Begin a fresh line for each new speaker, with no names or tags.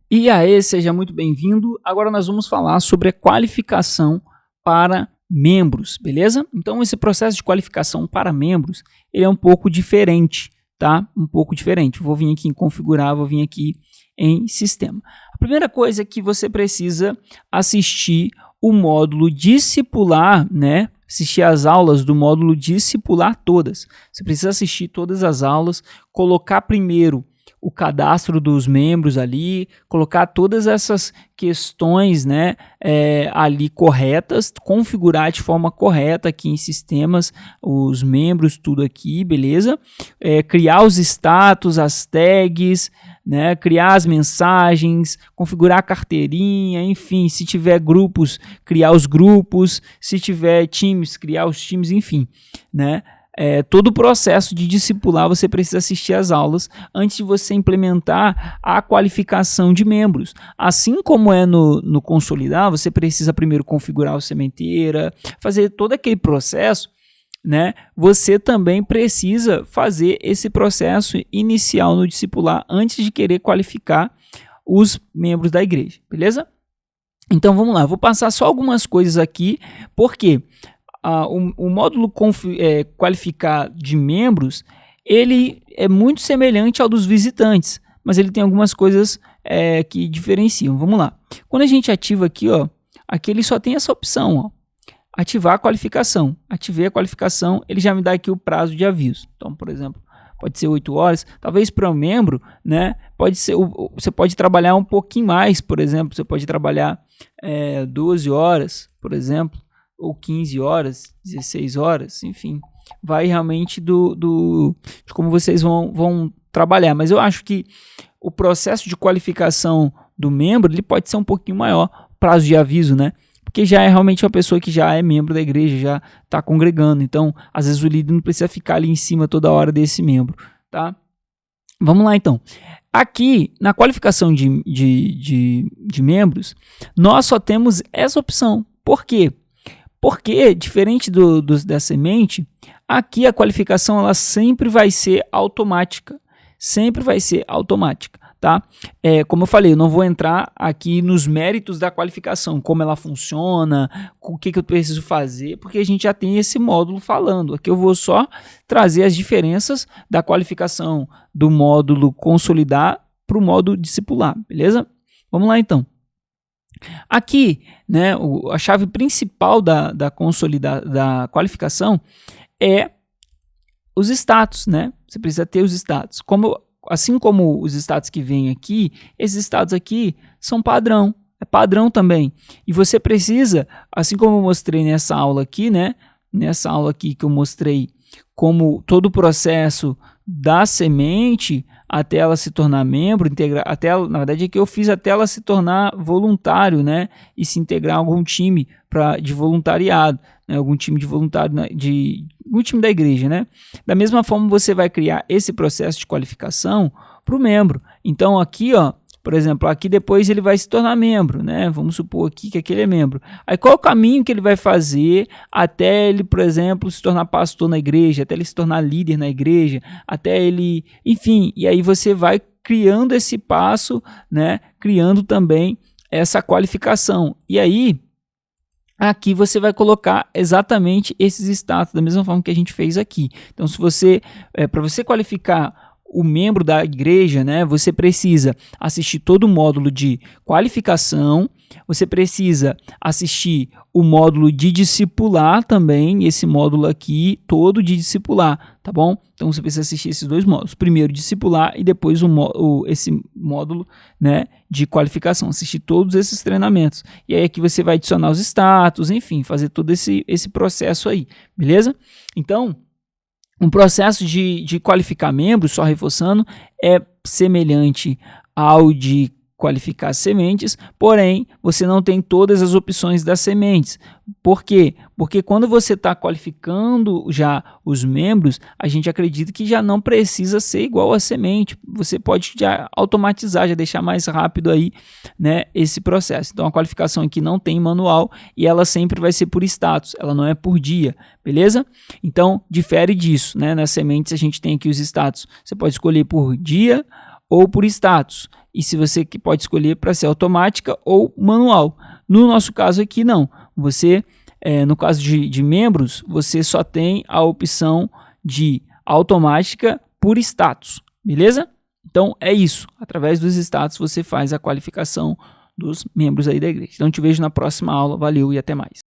E aí, seja muito bem-vindo. Agora nós vamos falar sobre a qualificação para membros, beleza? Então esse processo de qualificação para membros, ele é um pouco diferente, tá? Um pouco diferente. Vou vir aqui em configurar, vou vir aqui em sistema. A primeira coisa é que você precisa assistir o módulo discipular, né? Assistir as aulas do módulo discipular todas. Você precisa assistir todas as aulas, colocar primeiro o cadastro dos membros ali, colocar todas essas questões, né, ali corretas, configurar de forma correta aqui em sistemas os membros, tudo aqui, beleza? Criar os status, as tags, né, criar as mensagens, configurar a carteirinha, enfim, se tiver grupos, criar os grupos, se tiver times, criar os times, enfim, né? Todo o processo de discipular você precisa assistir às aulas antes de você implementar a qualificação de membros. Assim como é no consolidar, você precisa primeiro configurar a sementeira, fazer todo aquele processo, né? Você também precisa fazer esse processo inicial no discipular antes de querer qualificar os membros da igreja, beleza? Então vamos lá, eu vou passar só algumas coisas aqui, porque o módulo qualificar de membros, ele é muito semelhante ao dos visitantes, mas ele tem algumas coisas que diferenciam. Vamos lá. Quando a gente ativa aqui, ó, aqui ele só tem essa opção, ó, ativar a qualificação. Ativei a qualificação, ele já me dá aqui o prazo de aviso. Então, por exemplo, pode ser 8 horas, talvez para um membro, né, pode ser, você pode trabalhar um pouquinho mais, por exemplo, você pode trabalhar 12 horas, por exemplo, ou 15 horas, 16 horas, enfim, vai realmente de como vocês vão trabalhar, mas eu acho que o processo de qualificação do membro, ele pode ser um pouquinho maior, prazo de aviso, né, porque já é realmente uma pessoa que já é membro da igreja, já está congregando, então, às vezes o líder não precisa ficar ali em cima toda hora desse membro, tá? Vamos lá, então. Aqui, na qualificação de membros, nós só temos essa opção. Por quê? Porque, diferente da semente, aqui a qualificação ela sempre vai ser automática. Sempre vai ser automática, tá? Como eu falei, eu não vou entrar aqui nos méritos da qualificação, como ela funciona, o que eu preciso fazer, porque a gente já tem esse módulo falando. Aqui eu vou só trazer as diferenças da qualificação do módulo consolidar para o módulo discipular, beleza? Vamos lá, então. Aqui, né, a chave principal da qualificação é os status, né? Você precisa ter os status. Assim como os status que vêm aqui, esses status aqui são padrão, é padrão também. E você precisa, assim como eu mostrei nessa aula aqui, né? Nessa aula aqui que eu mostrei como todo o processo da semente até ela se tornar membro, na verdade é que eu fiz até ela se tornar voluntário, né, e se integrar a algum time de voluntariado, né, algum time de voluntário, né, algum time da igreja, né. Da mesma forma você vai criar esse processo de qualificação para o membro. Então aqui, ó, por exemplo, aqui depois ele vai se tornar membro, né? Vamos supor aqui que aquele é membro. Aí qual é o caminho que ele vai fazer até ele, por exemplo, se tornar pastor na igreja, até ele se tornar líder na igreja, até ele, enfim, e aí você vai criando esse passo, né? Criando também essa qualificação. E aí, aqui você vai colocar exatamente esses status, da mesma forma que a gente fez aqui. Então, se você, para você qualificar o membro da igreja, né, você precisa assistir todo o módulo de qualificação, você precisa assistir o módulo de discipular também, esse módulo aqui todo de discipular, tá bom? Então você precisa assistir esses dois módulos, primeiro discipular e depois esse módulo, né, de qualificação, assistir todos esses treinamentos. E aí aqui você vai adicionar os status, enfim, fazer todo esse processo aí, beleza? Então, um processo de qualificar membros, só reforçando, é semelhante ao de qualificar sementes, porém, você não tem todas as opções das sementes. Por quê? Porque quando você está qualificando já os membros, a gente acredita que já não precisa ser igual a semente. Você pode já automatizar, já deixar mais rápido aí, né, esse processo. Então, a qualificação aqui não tem manual e ela sempre vai ser por status, ela não é por dia, beleza? Então, difere disso, né? Nas sementes a gente tem aqui os status. Você pode escolher por dia ou por status. e se você que pode escolher para ser automática ou manual. No nosso caso aqui não, você no caso de membros, você só tem a opção de automática por status, beleza? Então é isso, através dos status você faz a qualificação dos membros aí da igreja. Então te vejo na próxima aula, valeu e até mais.